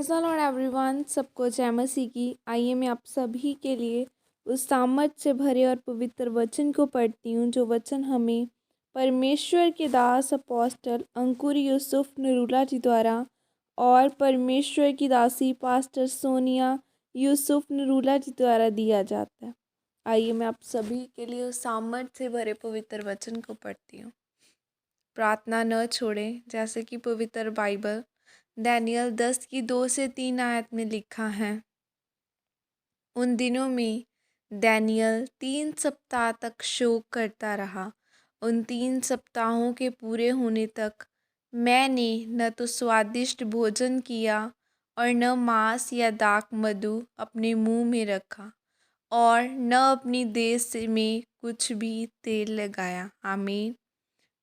Praise the Lord everyone. सबको जय मसीह की। आइए मैं आप सभी के लिए उस सामर्थ से भरे और पवित्र वचन को पढ़ती हूँ, जो वचन हमें परमेश्वर के दास अपोस्टल अंकुर यूसुफ नरूला जी द्वारा और परमेश्वर की दासी पास्टर सोनिया यूसुफ नरूला जी द्वारा दिया जाता है। आइए मैं आप सभी के लिए उस सामर्थ से भरे पवित्र वचन को पढ़ती हूँ। प्रार्थना न छोड़ें, जैसे कि पवित्र बाइबल दानियल 10 की 2 से 3 आयत में लिखा है। उन दिनों में दानियल 3 सप्ताह तक शोक करता रहा। उन 3 सप्ताहों के पूरे होने तक मैंने न तो स्वादिष्ट भोजन किया और न मांस या दाख मधु अपने मुंह में रखा और न अपनी देह में कुछ भी तेल लगाया। आमीन।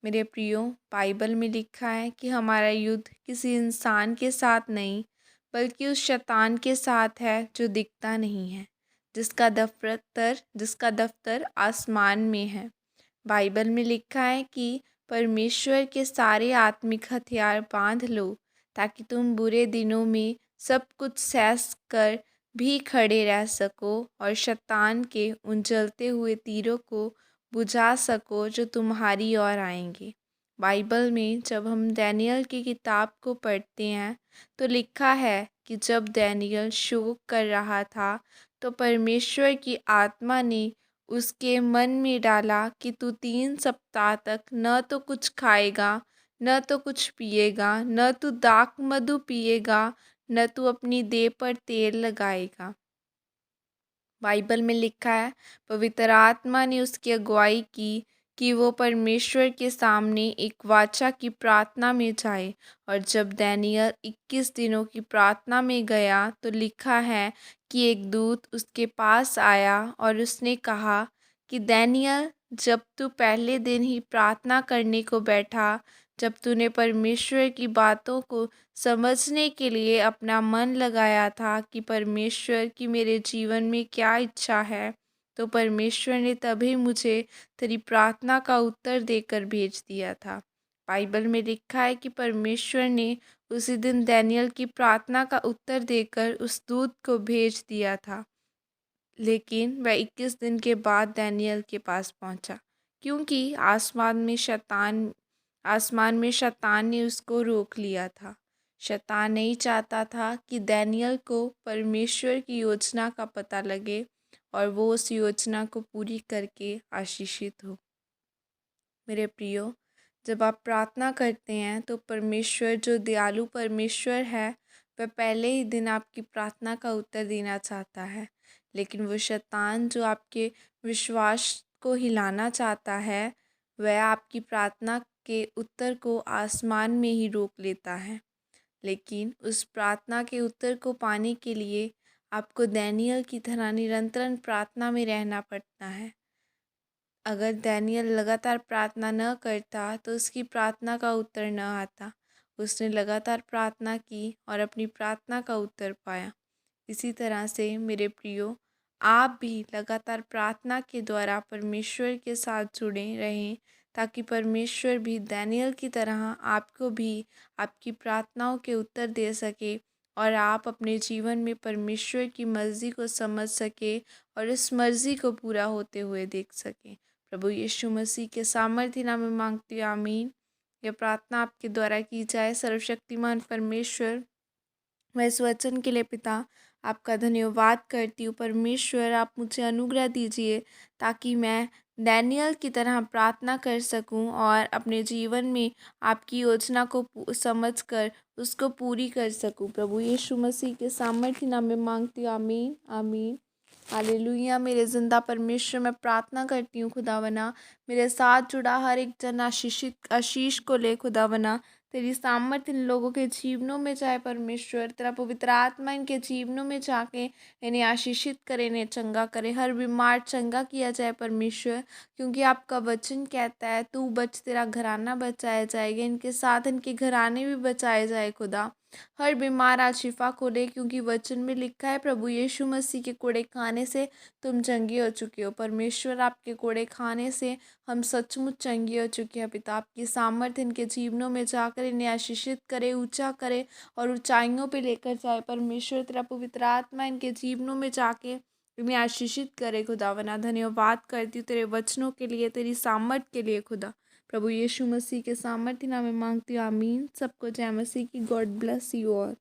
मेरे प्रियो, बाइबल में लिखा है कि हमारा युद्ध किसी इंसान के साथ नहीं, बल्कि उस शैतान के साथ है जो दिखता नहीं है, जिसका दफ्तर आसमान में है। बाइबल में लिखा है कि परमेश्वर के सारे आत्मिक हथियार बांध लो, ताकि तुम बुरे दिनों में सब कुछ सह कर भी खड़े रह सको और शैतान के उन जलते हुए तीरों को बुझा सको जो तुम्हारी ओर आएंगे। बाइबल में जब हम दानियल की किताब को पढ़ते हैं तो लिखा है कि जब दानियल शोक कर रहा था तो परमेश्वर की आत्मा ने उसके मन में डाला कि तू 3 सप्ताह तक न तो कुछ खाएगा, न तो कुछ पिएगा, न तू दाख मधु पिएगा, न तू अपनी देह पर तेल लगाएगा। बाइबल में लिखा है पवित्र आत्मा ने उसकी अगुवाई की कि वो परमेश्वर के सामने एक वाचा की प्रार्थना में जाए। और जब दानियल 21 दिनों की प्रार्थना में गया तो लिखा है कि एक दूत उसके पास आया और उसने कहा कि दानियल, जब तू पहले दिन ही प्रार्थना करने को बैठा, जब तूने परमेश्वर की बातों को समझने के लिए अपना मन लगाया था कि परमेश्वर की मेरे जीवन में क्या इच्छा है, तो परमेश्वर ने तभी मुझे तेरी प्रार्थना का उत्तर देकर भेज दिया था। बाइबल में लिखा है कि परमेश्वर ने उसी दिन दानियल की प्रार्थना का उत्तर देकर उस दूत को भेज दिया था, लेकिन वह 21 दिन के बाद दानियल के पास पहुंचा, क्योंकि आसमान में शैतान ने उसको रोक लिया था। शैतान नहीं चाहता था कि दानियल को परमेश्वर की योजना का पता लगे और वो उस योजना को पूरी करके आशीषित हो। मेरे प्रियो, जब आप प्रार्थना करते हैं तो परमेश्वर, जो दयालु परमेश्वर है, वह पहले ही दिन आपकी प्रार्थना का उत्तर देना चाहता है। लेकिन वो शैतान जो आपके विश्वास को हिलाना चाहता है, वह आपकी प्रार्थना के उत्तर को आसमान में ही रोक लेता है। लेकिन उस प्रार्थना के उत्तर को पाने के लिए आपको दानियल की तरह निरंतर प्रार्थना में रहना पड़ता है। अगर दानियल लगातार प्रार्थना न करता तो उसकी प्रार्थना का उत्तर न आता। उसने लगातार प्रार्थना की और अपनी प्रार्थना का उत्तर पाया। इसी तरह से मेरे प्रियो, आप भी लगातार प्रार्थना के द्वारा परमेश्वर के साथ जुड़े रहें, ताकि परमेश्वर भी दानियल की तरह आपको भी आपकी प्रार्थनाओं के उत्तर दे सके और आप अपने जीवन में परमेश्वर की मर्ज़ी को समझ सके और इस मर्ज़ी को पूरा होते हुए देख सकें। प्रभु यीशु मसीह के सामर्थ्य नाम में मांगती हूँ, आमीन। यह प्रार्थना आपके द्वारा की जाए। सर्वशक्तिमान परमेश्वर, मैं इस वचन के लिए पिता आपका धन्यवाद करती हूँ। परमेश्वर, आप मुझे अनुग्रह दीजिए ताकि मैं दानियल की तरह प्रार्थना कर सकूं और अपने जीवन में आपकी योजना को समझकर उसको पूरी कर सकूं। प्रभु यीशु मसीह के सामर्थ्य नाम में मांगती हूँ, आमीन आमीन। हालेलुया। मेरे जिंदा परमेश्वर, मैं प्रार्थना करती हूँ खुदावना, मेरे साथ जुड़ा हर एक जन आशीष को ले खुदावना। तेरी सामर्थ्य इन लोगों के जीवनों में जाए परमेश्वर। तेरा पवित्र आत्मा इनके जीवनों में जाके इन्हें आशीषित करे, इन्हें चंगा करे। हर बीमार चंगा किया जाए परमेश्वर, क्योंकि आपका वचन कहता है तू बच, तेरा घराना बचाया जाएगा। इनके साथ इनके घराने भी बचाए जाए खुदा। हर बीमार आज शिफा को ले, क्योंकि वचन में लिखा है प्रभु यीशु मसीह के कोड़े खाने से तुम चंगे हो चुके हो। परमेश्वर आपके कोड़े खाने से हम सचमुच चंगे हो चुके हैं। पिता आपकी सामर्थ्य इनके जीवनों में जाकर इन्हें आशीषित करे, ऊंचा करे और ऊंचाइयों पे लेकर जाए। परमेश्वर तेरा पवित्र आत्मा इनके जीवनों में जाके इन्हें आशीषित करे। खुदावना धन्यवाद करती हूँ तेरे वचनों के लिए, तेरी सामर्थ के लिए खुदा। प्रभु यीशु मसीह के सामर्थ्य नाम में मांगती हूँ, आमीन। सबको जय मसीह की। God bless you all.